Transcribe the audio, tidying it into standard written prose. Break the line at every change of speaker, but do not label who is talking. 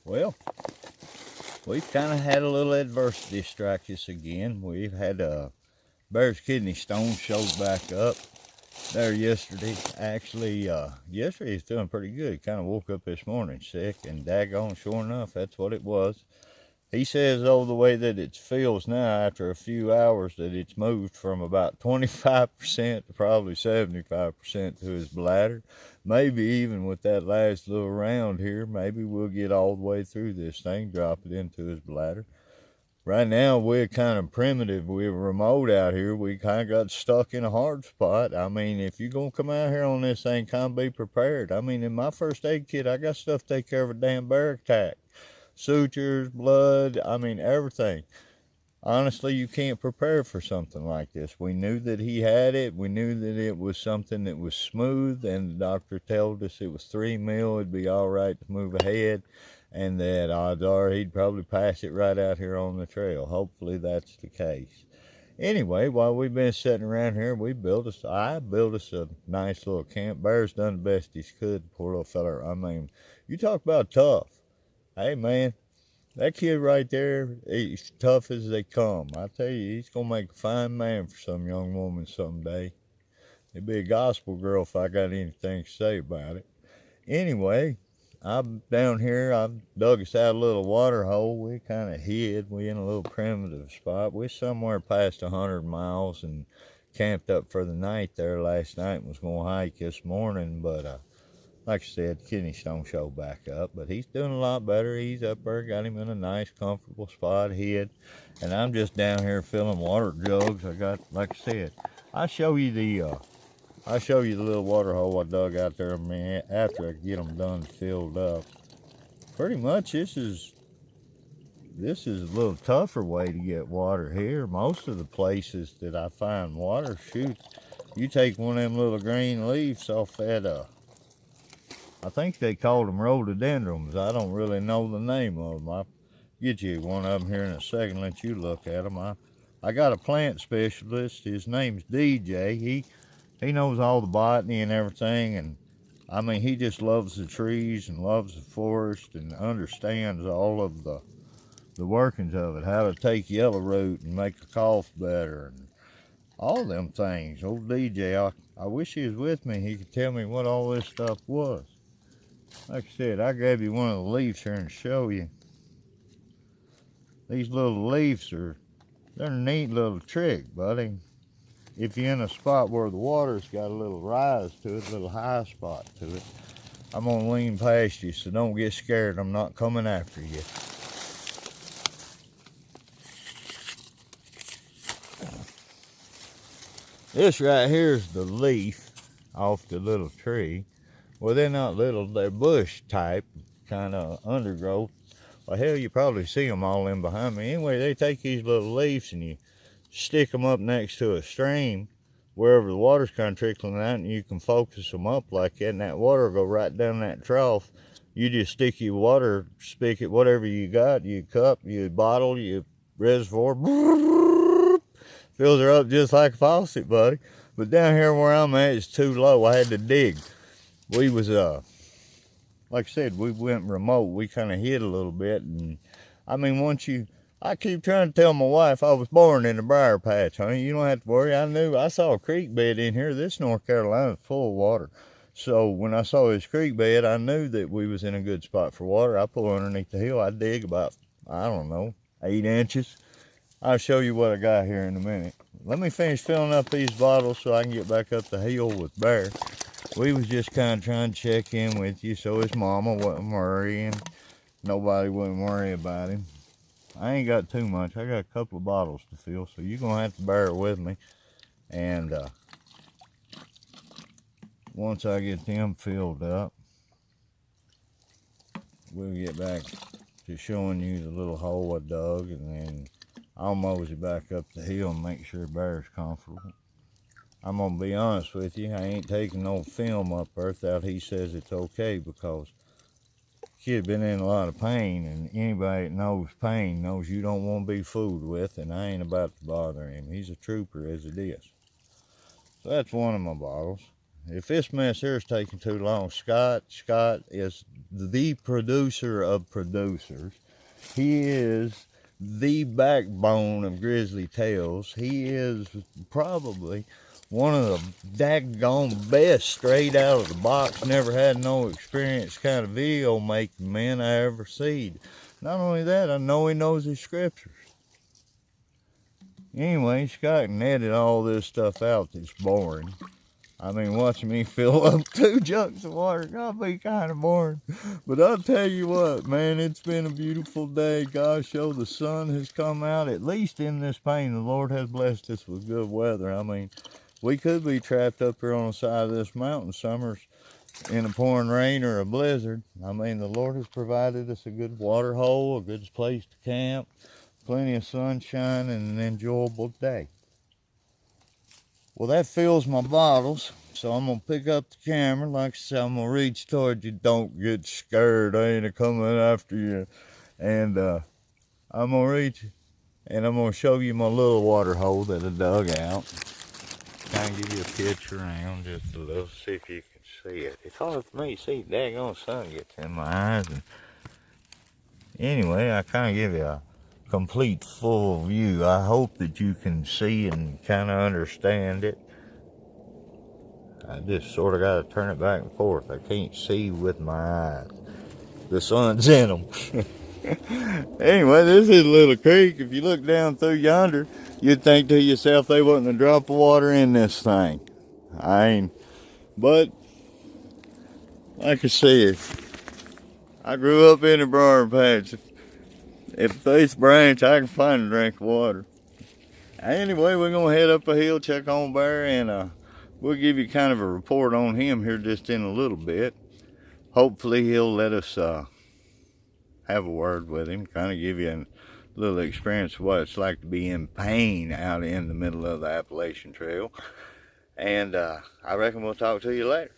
Well, we've kind of had a little adversity strike us again. We've had Bear's kidney stone showed back up there yesterday. Actually, yesterday he's feeling pretty good. He kind of woke up this morning sick, and daggone, sure enough, that's what it was. He says, oh, the way that it feels now after a few hours, that it's moved from about 25% to probably 75% to his bladder. Maybe even with that last little round here, maybe we'll get all the way through this thing, drop it into his bladder. Right now, we're kind of primitive. We're remote out here. We kind of got stuck in a hard spot. I mean, if you're going to come out here on this thing, kind of be prepared. I mean, in my first aid kit, I got stuff to take care of a damn bear attack. Sutures, blood, I mean, everything. Honestly, you can't prepare for something like this. We knew that he had it. We knew that it was something that was smooth, and the doctor told us it was 3 mil. It'd be all right to move ahead, and that odds are he'd probably pass it right out here on the trail. Hopefully that's the case. Anyway, while we've been sitting around here, I built us a nice little camp. Bear's done the best he could, poor little feller. I mean, you talk about tough. Hey, man, that kid right there, he's tough as they come. I tell you, he's going to make a fine man for some young woman someday. He'd be a gospel girl if I got anything to say about it. Anyway, I'm down here. I've dug us out a little water hole. We kind of hid. We in a little primitive spot. We're somewhere past 100 miles and camped up for the night there last night and was going to hike this morning, but like I said, kidney stone showed back up, but he's doing a lot better. He's up there, got him in a nice, comfortable spot, hid, and I'm just down here filling water jugs. I got, like I said, I'll show you the little water hole I dug out there, man, after I get them done filled up. Pretty much, this is a little tougher way to get water here. Most of the places that I find water, shoot, you take one of them little green leaves off that, I think they called them rhododendrons. I don't really know the name of them. I'll get you one of them here in a second, let you look at them. I got a plant specialist. His name's DJ. He knows all the botany and everything, and I mean, he just loves the trees and loves the forest and understands all of the workings of it, how to take yellow root and make a cough better and all them things. Old DJ, I wish he was with me. He could tell me what all this stuff was. Like I said, I gave you one of the leaves here and show you. These little leaves they're a neat little trick, buddy. If you're in a spot where the water's got a little rise to it, a little high spot to it, I'm gonna lean past you, so don't get scared. I'm not coming after you. This right here is the leaf off the little tree. Well, they're not little, they're bush type, kind of undergrowth. Well, hell, you probably see them all in behind me. Anyway, they take these little leaves and you stick them up next to a stream, wherever the water's kind of trickling out, and you can focus them up like that, and that water will go right down that trough. You just stick your water spigot, whatever you got, your cup, your bottle, your reservoir, fills her up just like a faucet, buddy. But down here where I'm at, it's too low. I had to dig. We was like I said, we went remote. We kind of hid a little bit, and I mean, I keep trying to tell my wife I was born in a briar patch, honey. You don't have to worry. I saw a creek bed in here. This North Carolina is full of water. So when I saw this creek bed, I knew that we was in a good spot for water. I pull underneath the hill. I dig about, I don't know, 8 inches. I'll show you what I got here in a minute. Let me finish filling up these bottles so I can get back up the hill with Bear. We was just kind of trying to check in with you so his mama wasn't worrying. Nobody wouldn't worry about him. I ain't got too much. I got a couple of bottles to fill, so you're going to have to bear with me. And once I get them filled up, we'll get back to showing you the little hole I dug, and then I'll mosey back up the hill and make sure Bear's comfortable. I'm going to be honest with you, I ain't taking no film up there without he says it's okay, because the kid been in a lot of pain, and anybody that knows pain knows you don't want to be fooled with, and I ain't about to bother him. He's a trooper as it is. So that's one of my bottles. if this mess here is taking too long, Scott is the producer of producers. He is the backbone of Grizzly Tales. He is probably one of the daggone best straight out of the box, never had no experience kind of video making men I ever seen. Not only that, I know he knows his scriptures. Anyway, Scott can edit all this stuff out that's boring. I mean, watching me fill up 2 jugs of water gotta be kind of boring. But I'll tell you what, man, it's been a beautiful day. Gosh, the sun has come out, at least in this pain. The Lord has blessed us with good weather. I mean, we could be trapped up here on the side of this mountain summers in a pouring rain or a blizzard. I mean, the Lord has provided us a good water hole, a good place to camp, plenty of sunshine, and an enjoyable day. Well, that fills my bottles, so I'm going to pick up the camera. Like I said, I'm going to reach towards you. Don't get scared. I ain't coming after you. And I'm going to reach, and I'm going to show you my little water hole that I dug out. Kind of give you a picture around just a little, see if you can see it. It's hard for me to see. Daggone sun gets in my eyes. And anyway, I kind of give you a complete full view. I hope that you can see and kind of understand it. I just sort of got to turn it back and forth. I can't see with my eyes. The sun's in them. Anyway, this is a little creek. If you look down through yonder, you'd think to yourself they wasn't a drop of water in this thing. But like I said, I grew up in a briar patch. If this branch, I can find a drink of water. Anyway, we're going to head up a hill, check on Bear, and we'll give you kind of a report on him here just in a little bit. Hopefully he'll let us have a word with him, kind of give you a little experience of what it's like to be in pain out in the middle of the Appalachian Trail. And I reckon we'll talk to you later.